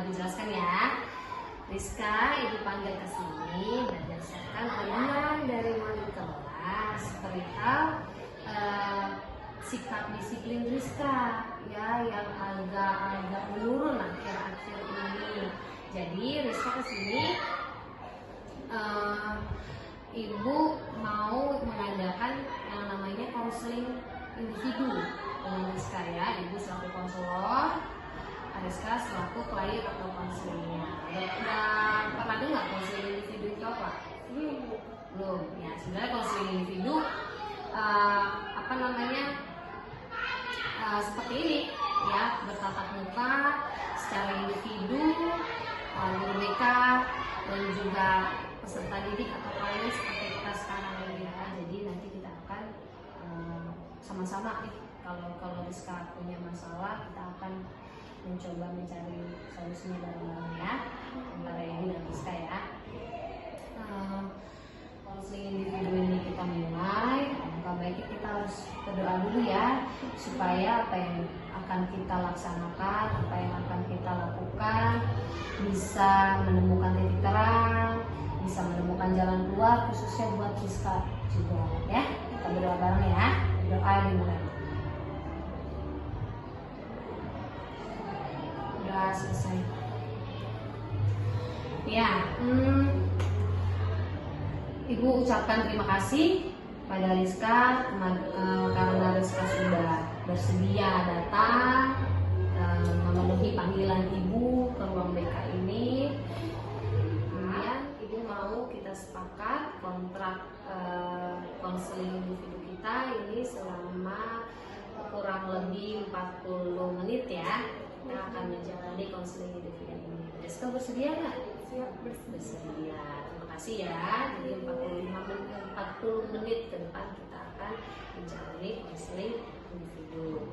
dijelaskan ya. Rizka, ibu panggil ke sini berdasarkan omongan dari wali kelas perihal sikap disiplin Rizka ya yang agak menurun akhir-akhir ini. Jadi Rizka kesini ibu mau mengadakan yang namanya konseling individu dengan Rizka ya. Ibu selaku konselor, Rizka selaku klien atau konselingnya. Udah pernah dengar konseling individu itu apa? Belum. Ya sebenarnya konseling individu seperti ini ya, bertatap muka secara individu, guru BK dan juga peserta didik atau klien seperti kita sekarang ini ya. Jadi nanti kita akan sama-sama nih, kalau Rizka punya masalah kita akan mencoba mencari solusinya bareng-bareng ya, antara ibu dan Rizka ya. Konseling individu ini kita mulai, maka baiknya kita harus berdoa dulu ya, supaya apa yang akan kita laksanakan, apa yang akan kita lakukan bisa menemukan titik terang, bisa menemukan jalan keluar, khususnya buat Rizka juga ya. Kita berdoa bareng ya. Doa dimulai. Udah selesai ya. Ibu ucapkan terima kasih pada Rizka karena Rizka sudah bersedia datang memenuhi panggilan ibu ke ruang BK ini. Kemudian ibu mau kita sepakat kontrak konseling individu kita ini selama kurang lebih 40 menit ya. Kita akan menjalani konseling individu ini. Rizka bersedia nggak? Siap, bersedia. Terima kasih ya. Jadi 40 menit ke depan kita akan menjalani konseling individu.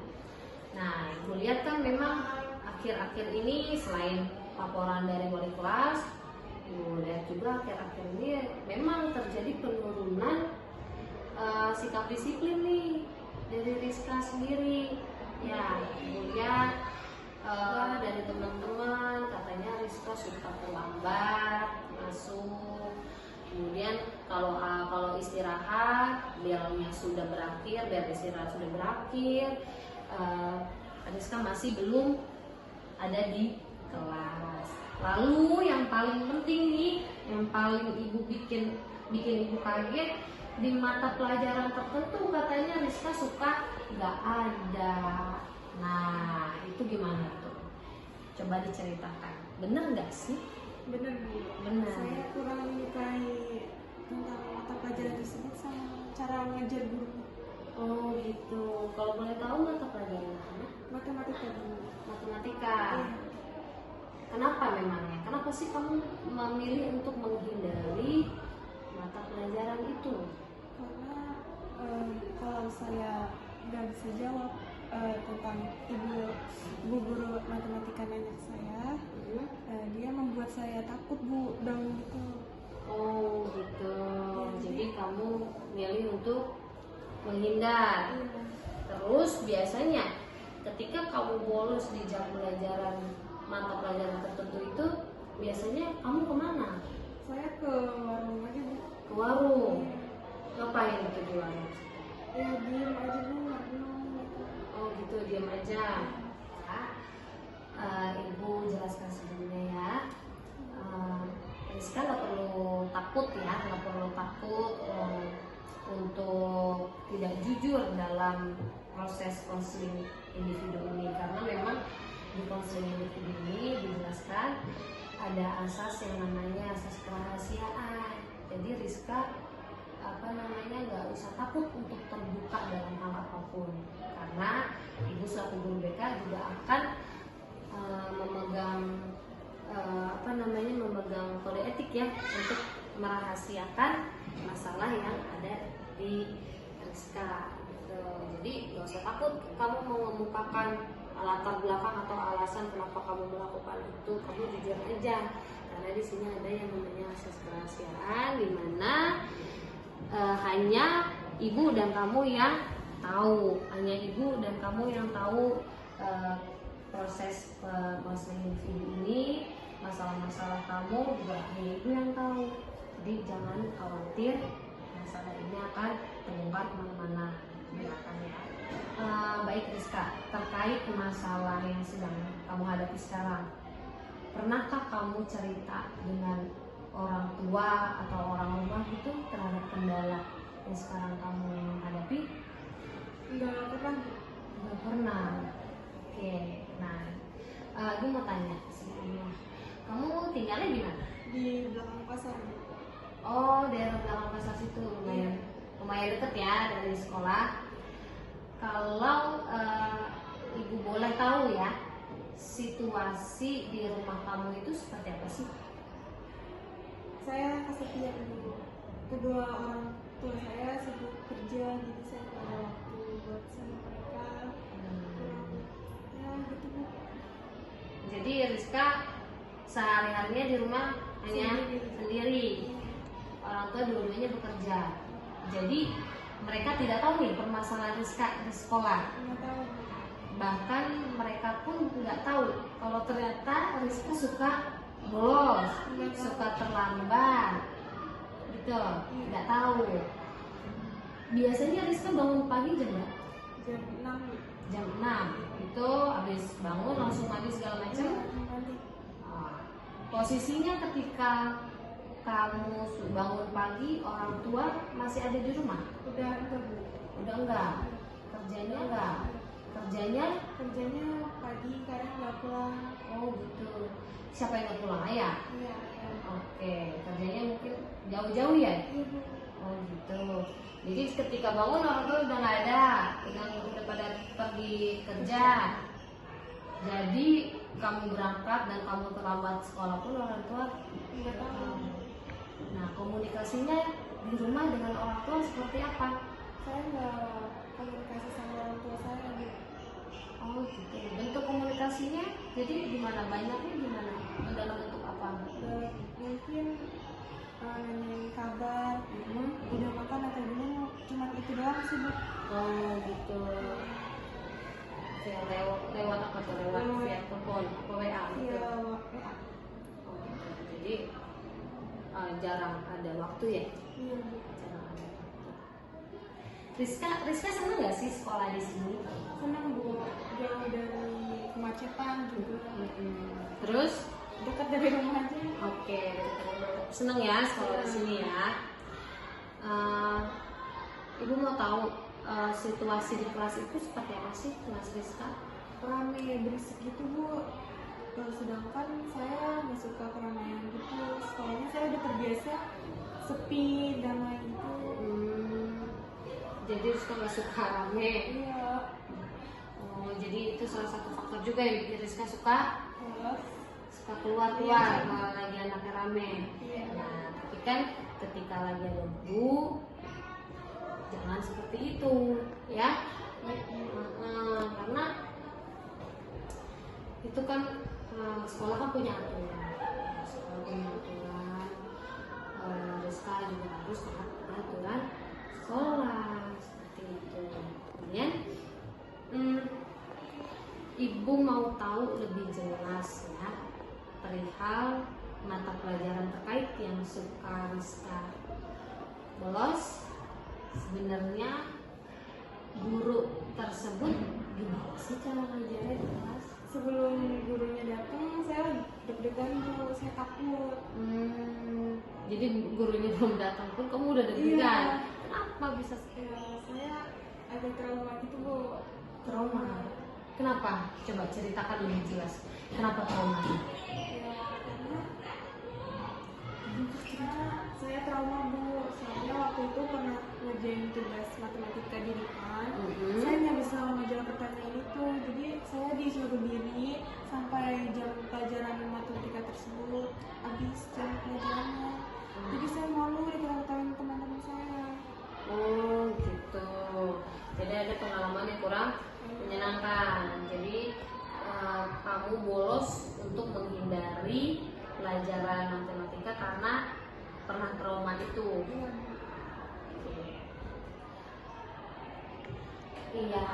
Nah, ibu lihat kan memang akhir-akhir ini selain laporan dari wali kelas, ibu lihat juga akhir-akhir ini memang terjadi penurunan sikap disiplin nih dari Rizka sendiri. Ya, ibu lihat dari teman-teman katanya Rizka suka terlambat masuk. Kemudian kalau istirahat, belnya sudah berakhir, bel istirahat sudah berakhir, Rizka masih belum ada di kelas. Lalu yang paling penting nih, yang paling ibu bikin ibu kaget, di mata pelajaran tertentu katanya Rizka suka nggak ada. Nah, itu gimana tuh? Coba diceritakan. Bener nggak sih? Bener Bu. Bener. Saya kurang menyukai tentang mata pelajaran tersebut sama cara mengajar guru. Oh gitu. Kalau boleh tahu mata pelajaran apa? Matematika Bu. Matematika. Iya. Kenapa memangnya? Kenapa sih kamu memilih untuk menghindari mata pelajaran itu? Karena kalau saya nggak bisa jawab tentang ibu guru matematika nanya saya, dia membuat saya takut Bu, down gitu. Oh gitu. Ya, Jadi kamu milih untuk menghindar. Iya. Terus biasanya ketika kamu bolos di jam pelajaran mata pelajaran tertentu itu, biasanya kamu kemana? Saya ke warung aja Bu. Ke warung. Ngapain itu di warung? Ya diem aja Bu, merenung gitu. Oh gitu, diam aja. Ibu jelaskan sebelumnya ya. Rizka nggak perlu takut ya, nggak perlu takut untuk tidak jujur dalam proses konseling individu ini, karena memang di konseling individu ini dijelaskan ada asas yang namanya asas kerahasiaan. Jadi Rizka nggak usah takut untuk terbuka dalam hal apapun, karena ibu selaku guru BK juga akan memegang kode etik ya untuk merahasiakan masalah yang ada di Rizka gitu. Jadi nggak usah takut kamu mau mengemukakan latar belakang atau alasan kenapa kamu melakukan itu, kamu jujur aja, karena di sini ada yang namanya asas kerahasiaan, di mana hanya ibu dan kamu yang tahu, proses penguasaan individu ini, masalah-masalah kamu juga hanya ibu yang tahu. Jadi jangan khawatir, masalah ini akan terungkap kemana-mana gerakannya. Baik Rizka, terkait masalah yang sedang kamu hadapi sekarang, pernahkah kamu cerita dengan orang tua atau orang rumah itu terhadap kendala yang sekarang kamu hadapi? Enggak pernah. Nggak pernah. Oke, nah, gue mau tanya sebelumnya, kamu tinggalnya di mana? Di belakang pasar. Oh, daerah belakang pasar situ, lumayan deket ya dari sekolah. Kalau ibu boleh tahu ya, situasi di rumah kamu itu seperti apa sih? Saya kesepian dulu. Kedua orang tua saya sibuk kerja, jadi saya nggak ada waktu buat sama mereka. Ya gitu Bu. Jadi Rizka sehari-harinya di rumah hanya sendiri. Orang tua dua-duanya bekerja. Jadi mereka tidak tahu nih permasalahan Rizka di sekolah. Nggak tahu. Bahkan mereka pun nggak tahu kalau ternyata Rizka suka bolos, suka terlambat, gitu. Nggak tahu. Biasanya Rizka bangun pagi jam berapa? Jam 6. Jam 6. Itu habis bangun langsung mandi segala macam. Nanti Posisinya ketika kamu bangun pagi, orang tua masih ada di rumah? udah enggak Bu. Udah enggak? Kerjanya enggak? Kerjanya? Kerjanya pagi, kadang nggak pulang. Oh gitu. Siapa yang nggak pulang? Ayah? Iya. Oke, kerjanya mungkin jauh-jauh ya? Iya Bu. Oh gitu. Jadi ketika bangun orang tua udah nggak ada, udah pada pergi kerja. Jadi kamu berangkat dan kamu terlambat sekolah pun orang tua Nggak tahu. Nah, komunikasinya di rumah dengan orang tua seperti apa? Saya nggak komunikasi sama orang tua saya Bu. Oh gitu. Bentuk komunikasinya jadi gimana? Banyaknya gimana? Dalam bentuk apa? Mungkin nanyain kabar, udah makan atau belum, cuma itu doang sih Bu. Oh gitu. Kayak lewat apa tuh? Lewat via telepon apa WA gitu? Iya, Oh, gitu. Jadi jarang ada waktu ya? iya Bu. Jarang ada waktu. Rizka seneng nggak sih sekolah di sini? Senang Bu, jauh dari kemacetan juga. Terus? Dekat dari rumah aja. Oke, seneng ya sekolah di sini ya. Ibu mau tahu situasi di kelas itu seperti apa sih, Mas Rizka? Rame berisik gitu Bu. Sedangkan saya nggak suka keramaian gitu. Sekolahnya saya udah terbiasa sepi, damai gitu. Jadi Rizka nggak suka rame. Iya. Oh, jadi itu salah satu faktor juga yang bikin Rizka suka keluar Iya. kalau lagi anaknya rame. Iya. Nah, tapi kan ketika lagi ada ibu, jangan seperti itu, ya. Karena itu kan sekolah kan punya aturan. Sekolah punya aturan. Rizka juga harus taat pada aturan sekolah seperti itu. Kemudian, ibu mau tahu lebih jelas ya perihal mata pelajaran terkait yang suka Rizka bolos. Sebenarnya guru tersebut gimana sih cara ngajarnya di kelas? Sebelum gurunya datang, saya deg-degan Bu, saya takut. Jadi gurunya belum datang pun kamu udah deg-degan. Iya. Kenapa bisa Ya, saya agak trauma gitu Bu. trauma? Kenapa? Coba ceritakan lebih jelas. Kenapa trauma? Ya, karena saya trauma Bu. Soalnya waktu itu pernah ngerjain tugas matematika di depan. Saya nggak bisa menjawab pertanyaan itu. Jadi saya disuruh diri sampai jam pelajaran matematika tersebut habis jam pelajarannya. Jadi saya malu diketawain teman-teman saya. Oh gitu. Jadi ada pengalaman yang kurang menyenangkan. Jadi kamu bolos untuk menghindari pelajaran matematika karena pernah trauma itu. Iya. Iya,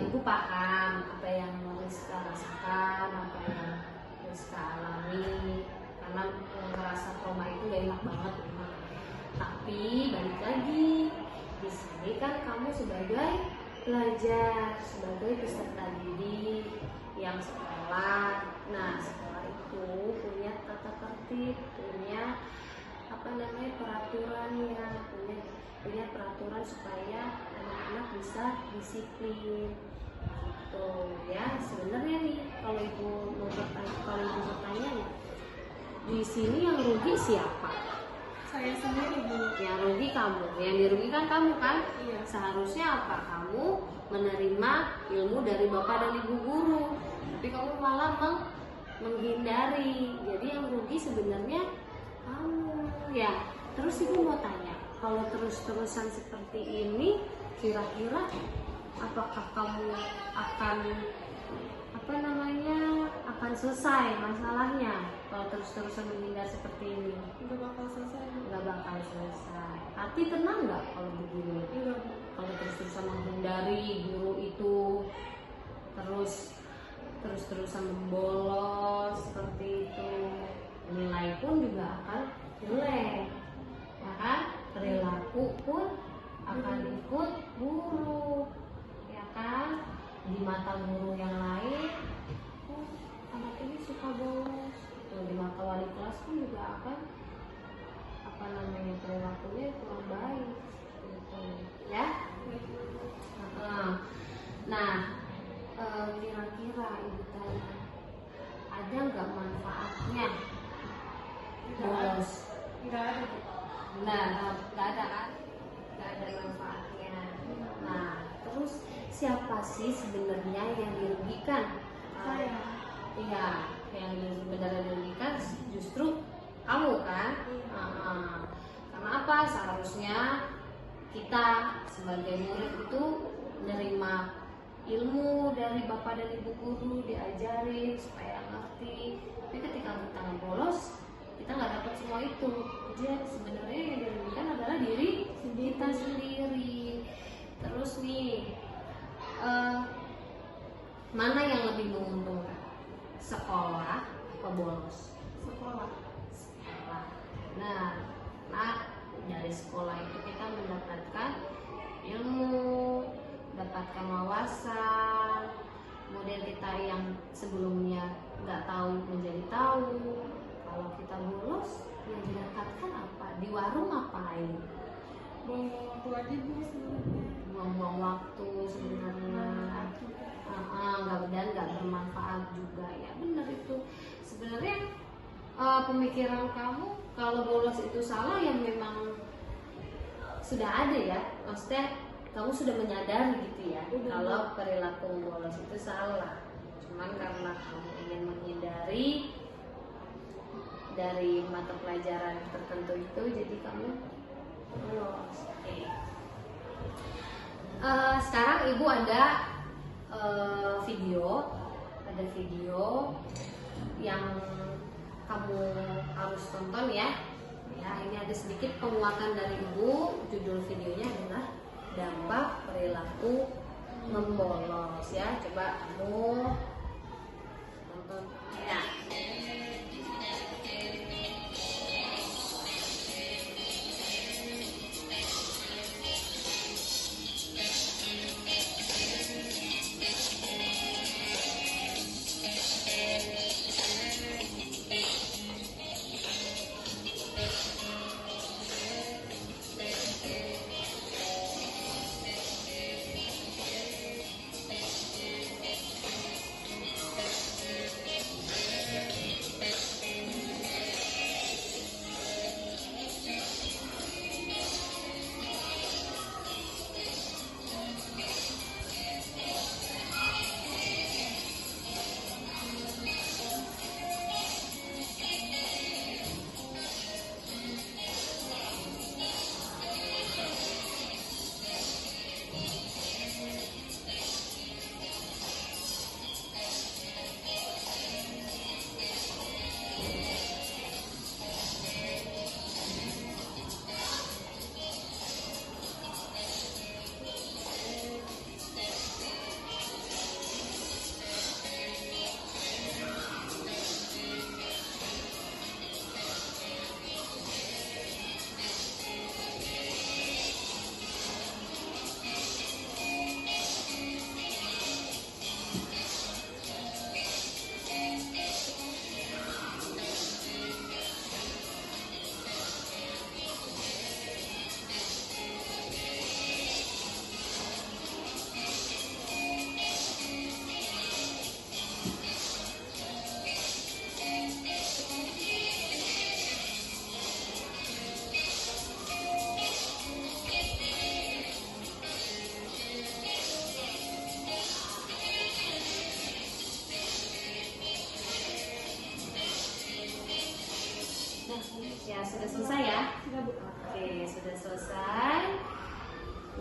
ibu paham apa yang Rizka rasakan, apa yang Rizka alami, karena ngerasa trauma itu gak enak banget memang. Tapi balik lagi, di sini kan kamu sebagai pelajar, sebagai peserta didik yang sekolah. Nah, sekolah itu punya tata tertib, punya peraturannya, punya peraturan supaya anak-anak bisa disiplin gitu ya. Sebenarnya nih kalau ibu bertanya nih, di sini yang rugi siapa? Saya sendiri, Bu. Yang rugi kamu, yang dirugikan kamu kan? Iya. Seharusnya apa? Kamu menerima ilmu dari bapak dan ibu guru, tapi kamu malah menghindari. Jadi yang rugi sebenarnya kamu ya. Terus ibu mau tanya, kalau terus-terusan seperti ini, kira-kira apakah kamu akan akan selesai masalahnya kalau terus-terusan menghindar seperti ini? Nggak bakal selesai, Bu. Nggak bakal selesai. Hati tenang nggak kalau begini? Enggak, Bu. Kalau terus-terusan menghindari guru itu, terus-terusan membolos seperti itu, nilai pun juga akan jelek, ya kan? Perilaku pun akan ikut buruk, ya kan? Di mata guru yang lain, oh, anak ini suka bolos. Tuh, di mata wali kelas pun juga akan perilakunya kurang baik, gitu, ya. Nah, kira-kira ibu tanya, ada nggak manfaatnya bolos? Nggak ada, Bu. Nah, nggak ada kan? Nggak ada manfaatnya. Nah, terus siapa sih sebenarnya yang dirugikan? Saya. Iya, yang sebenarnya dirugikan justru kamu kan? Karena apa? Seharusnya kita sebagai murid itu menerima ilmu dari bapak dan ibu guru, diajarin supaya ngerti. Tapi ketika kita bolos, kita nggak dapat semua itu. Jadi sebenarnya yang dirugikan adalah diri kita sendiri. Terus nih, mana yang lebih menguntungkan? Sekolah atau bolos? Sekolah. Sekolah. Nah, dari sekolah itu kita mendapatkan ilmu, mendapatkan wawasan, kemudian kita yang sebelumnya nggak tahu menjadi tahu. Kalau kita bolos, yang didapatkan apa? Di warung ngapain? Buang waktu aja, Bu, sebenarnya. Buang-buang waktu sebenarnya. Nggak bermanfaat juga, ya benar itu. Sebenarnya pemikiran kamu kalau bolos itu salah ya memang sudah ada ya, maksudnya kamu sudah menyadari gitu ya kalau perilaku bolos itu salah. Cuman karena kamu ingin menghindari dari mata pelajaran tertentu itu, jadi kamu bolos. Oke. Sekarang ibu ada video yang kamu harus tonton ya. Ya, ini ada sedikit penguatan dari ibu. Judul videonya adalah dampak perilaku membolos ya. Coba kamu tonton ya.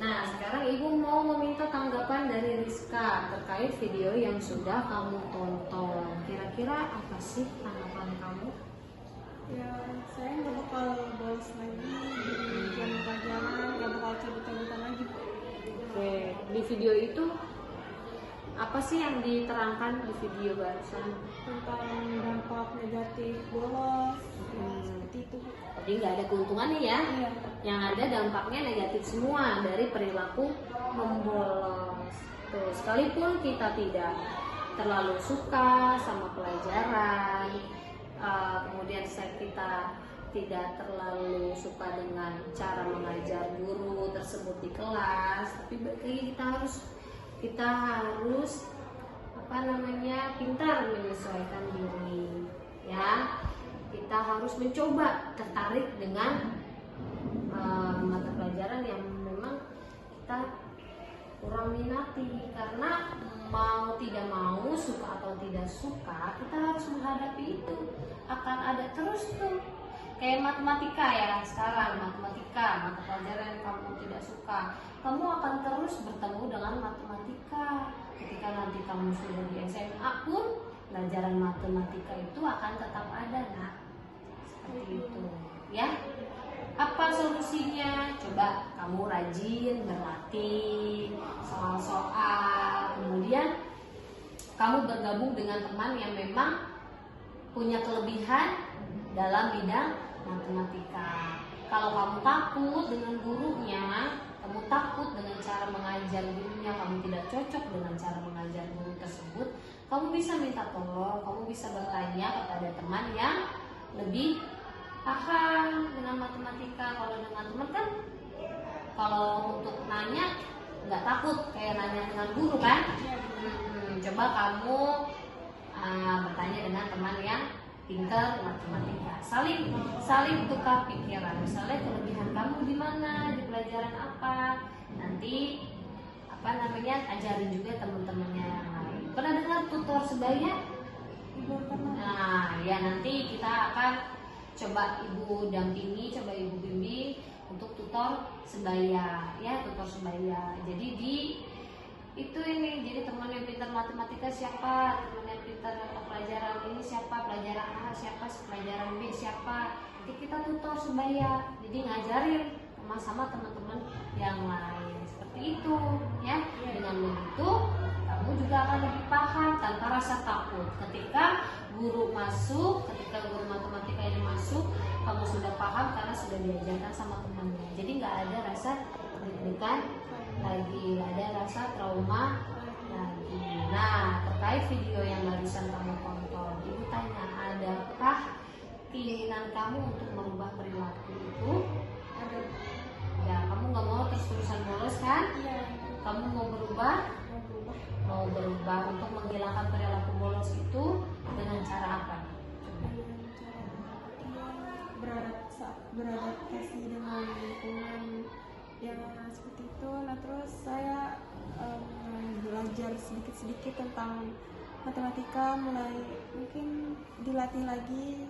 Nah, sekarang ibu mau meminta tanggapan dari Rizka terkait video yang sudah kamu tonton. Kira-kira apa sih tanggapan kamu? Ya, saya nggak bakal bolos lagi di jam pelajaran, nggak bakal cabut-cabutan lagi. Oke, di video itu apa sih yang diterangkan di video barusan? Tentang dampak negatif bolos, ya, seperti itu. Jadi nggak ada keuntungannya ya? Iya. Yang ada dampaknya negatif semua dari perilaku membolos. Tuh, sekalipun kita tidak terlalu suka sama pelajaran, kemudian kita tidak terlalu suka dengan cara mengajar guru tersebut di kelas, tapi bagi kita harus pintar menyesuaikan diri, ya. Kita harus mencoba tertarik dengan mata pelajaran yang memang kita kurang minati, karena mau tidak mau, suka atau tidak suka, kita harus menghadapi itu. Akan ada terus tuh kayak matematika ya, sekarang matematika, mata pelajaran yang kamu tidak suka, kamu akan terus bertemu dengan matematika. Ketika nanti kamu sudah di SMA pun pelajaran matematika itu akan tetap ada, nah seperti itu ya. Apa solusinya? Coba kamu rajin berlatih soal-soal, kemudian kamu bergabung dengan teman yang memang punya kelebihan dalam bidang matematika. Kalau kamu takut dengan gurunya, kamu takut dengan cara mengajar gurunya, kamu tidak cocok dengan cara mengajar guru tersebut, kamu bisa minta tolong, kamu bisa bertanya kepada teman yang lebih paham dengan matematika. Kalau dengan teman kan, kalau untuk nanya nggak takut kayak nanya dengan guru kan. Coba kamu bertanya dengan teman yang pintar matematika, saling tukar pikiran. Misalnya kelebihan kamu di mana, di pelajaran apa, nanti ajarin juga teman-temannya yang lain. Pernah dengar tutor sebaya? Nah ya, nanti kita akan coba ibu dampingi, coba ibu bimbing untuk tutor sebaya ya, tutor sebaya. Jadi jadi teman yang pintar matematika siapa, teman yang pintar pelajaran ini siapa, pelajaran A siapa, pelajaran B siapa. Jadi kita tutor sebaya, jadi ngajarin sama teman-teman yang lain, seperti itu ya. Dengan begitu kamu juga akan lebih paham tanpa rasa takut. Ketika guru matematika ini masuk, kamu sudah paham karena sudah diajarkan sama temannya. Jadi nggak ada rasa deg-degan lagi, nggak ada rasa trauma lagi. Nah, terkait video yang barusan kamu tonton, ibu tanya, adakah keinginan kamu untuk merubah perilaku itu? Ada. Ya, kamu nggak mau terus-terusan bolos kan? Iya. Kamu mau berubah? Mau berubah. Mau berubah untuk menghilangkan perilaku bolos itu dengan cara apa? Beradaptasi dengan lingkungan yang seperti itu. Nah, terus saya belajar sedikit-sedikit tentang matematika, mulai mungkin dilatih lagi.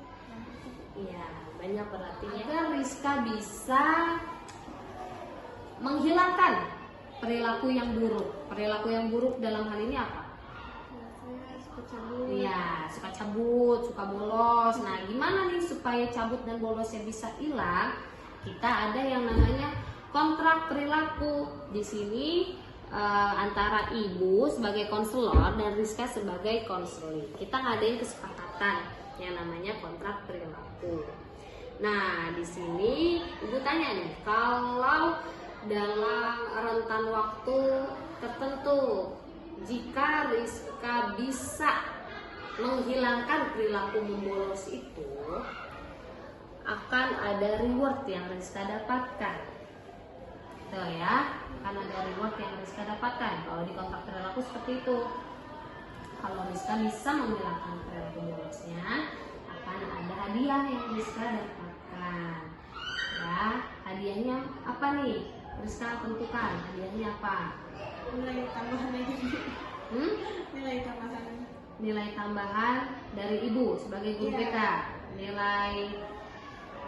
Iya, banyak berlatihnya kan. Rizka bisa menghilangkan perilaku yang buruk. Perilaku yang buruk dalam hal ini apa? Saya suka cabut. Iya, suka cabut, suka bolos. Nah, gimana nih supaya cabut dan bolosnya bisa hilang? Kita ada yang namanya kontrak perilaku. Di sini antara ibu sebagai konselor dan Rizka sebagai konseling, kita ngadain kesepakatan yang namanya kontrak perilaku. Nah, di sini ibu tanya nih, kalau dalam rentan waktu tertentu, jika Rizka bisa menghilangkan perilaku membolos itu, akan ada reward yang Rizka dapatkan. Tuh ya, akan ada reward yang Rizka dapatkan. Kalau di kontrak perilaku seperti itu. Kalau Rizka bisa menghilangkan perilaku bolosnya, akan ada hadiah yang Rizka dapatkan. Ya, hadiahnya apa nih? Rizka tentukan hadiahnya apa? Nilai tambahan aja. Nilai tambahan. Nilai tambahan dari ibu sebagai guru BK. Nilai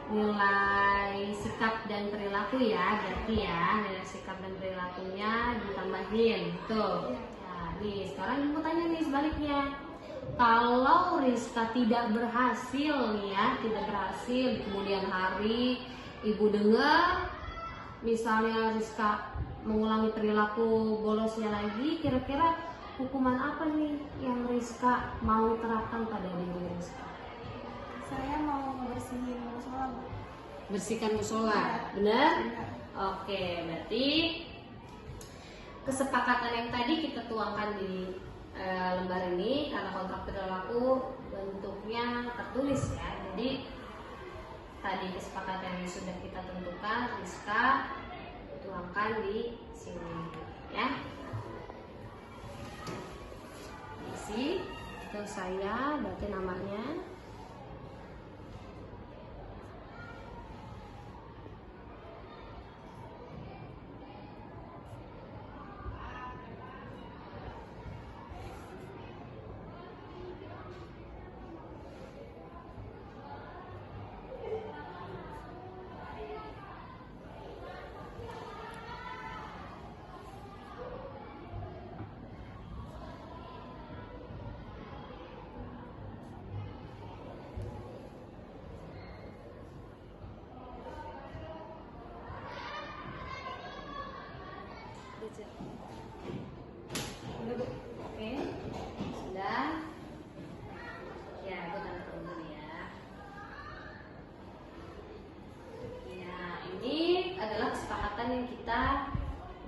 nilai sikap dan perilaku ya, berarti ya nilai sikap dan perilakunya ditambahin tuh. Nah, nih sekarang ibu tanya nih sebaliknya, kalau Rizka tidak berhasil nih ya, tidak berhasil di kemudian hari ibu dengar misalnya Rizka mengulangi perilaku bolosnya lagi, kira-kira hukuman apa nih yang Rizka mau terapkan pada diri Rizka? Saya mau bersihin musola, Bu. Bersihkan musola, benar? Oke, berarti kesepakatan yang tadi kita tuangkan di lembar ini karena kontrak perilaku bentuknya tertulis ya. Jadi tadi kesepakatan yang sudah kita tentukan, Rizka tuangkan di sini ya. Isi itu saya, berarti namanya. Oke, sudah. Ya, itu tanda dulu ya. Ya, ini adalah kesepakatan yang kita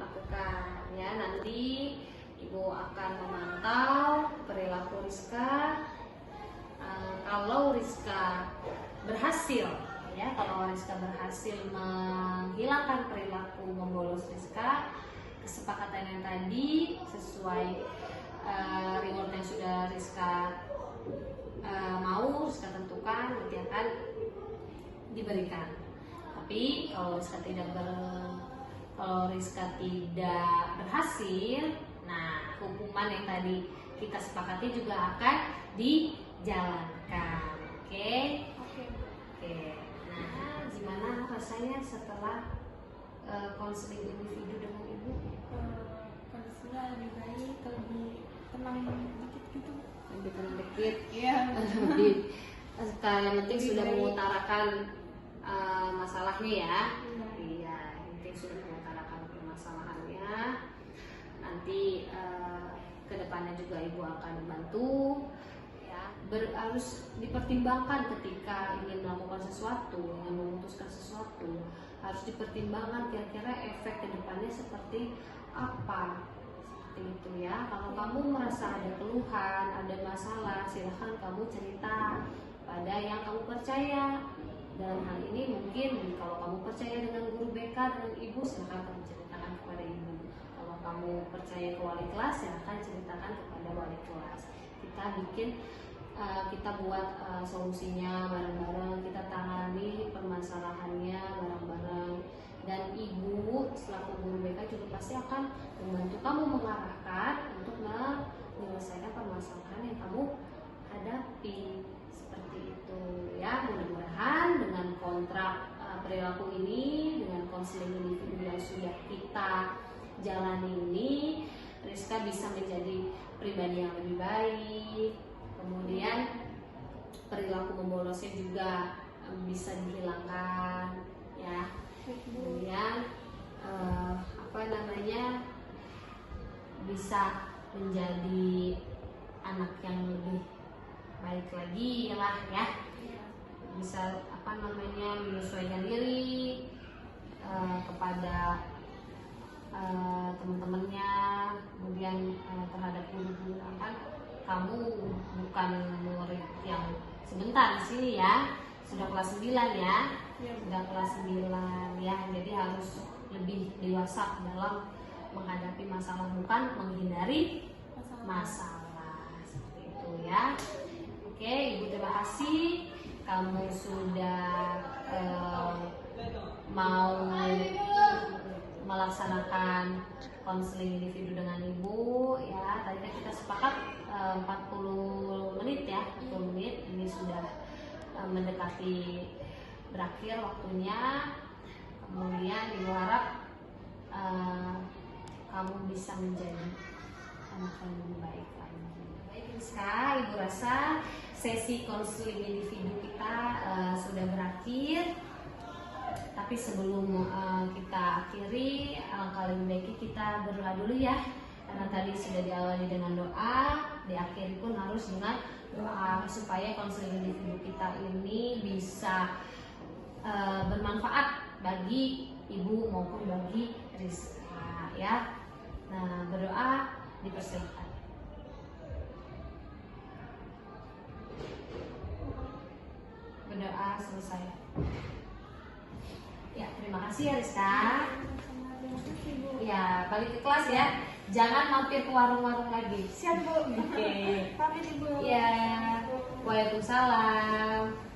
lakukan ya. Nanti ibu akan memantau perilaku Rizka. Kalau Rizka berhasil ya, kalau Rizka berhasil menghilangkan perilaku membolos Rizka, kesepakatan yang tadi sesuai reward yang sudah Rizka mau Rizka tentukan nanti akan diberikan. Tapi kalau Rizka tidak berhasil, nah hukuman yang tadi kita sepakati juga akan dijalankan. Oke? Oke. Nah, gimana rasanya setelah konseling individu dengan ibu? Kondisinya lebih baik, lebih tenang dikit gitu. Lebih tenang dikit. Iya. Lebih yang penting sudah mengutarakan masalahnya ya. Iya, yang penting sudah mengutarakan permasalahannya. Nanti kedepannya juga ibu akan membantu ya. Harus dipertimbangkan ketika ingin melakukan sesuatu, ingin memutuskan sesuatu, harus dipertimbangkan kira-kira efek kedepannya seperti apa. Seperti itu ya. Kalau kamu merasa ada keluhan, ada masalah, silahkan kamu cerita pada yang kamu percaya. Dalam hal ini mungkin kalau kamu percaya dengan guru BK, dengan ibu, silahkan kamu ceritakan kepada ibu. Kalau kamu percaya ke wali kelas, silahkan ceritakan kepada wali kelas. Kita buat solusinya bareng-bareng, kita tangani permasalahannya bareng-bareng. Dan ibu selaku guru BK juga pasti akan membantu kamu mengarahkan untuk menyelesaikan permasalahan yang kamu hadapi. Seperti itu ya. Mudah-mudahan dengan kontrak perilaku ini, dengan konseling individu yang sudah kita jalani ini, Rizka bisa menjadi pribadi yang lebih baik. Kemudian perilaku membolosnya juga bisa dihilangkan ya. Kemudian bisa menjadi anak yang lebih baik lagi lah ya. Bisa menyesuaikan diri kepada teman-temannya, kemudian terhadap guru-guru. Kan kamu bukan murid yang sebentar di sini ya, sudah kelas 9 ya, sudah kelas 9 ya, jadi harus lebih dewasa dalam menghadapi masalah, bukan menghindari masalah. Seperti itu ya. Oke, ibu terima kasih kamu sudah mau melaksanakan konseling individu dengan ibu ya. Tadi kan kita sepakat 40 menit ya, 40 menit. Ini sudah mendekati berakhir waktunya. Kemudian Ibu harap kamu bisa menjadi anak yang lebih baik lagi. Baik Rizka, Ibu rasa sesi konseling individu kita sudah berakhir. Tapi sebelum kita akhiri, alangkah lebih baik kita berdoa dulu ya. Karena tadi sudah diawali dengan doa, diakhiri pun harus dengan doa supaya konseling individu kita ini bisa bermanfaat bagi ibu maupun bagi Rizka ya. Nah, berdoa dipersilakan. Berdoa selesai. Ya, terima kasih ya Rizka. Terima kasih Bu. Ya, balik ke kelas ya. Jangan mampir ke warung-warung lagi. Siap Bu. Oke. Pamit Ibu. Ya. Waalaikumsalam.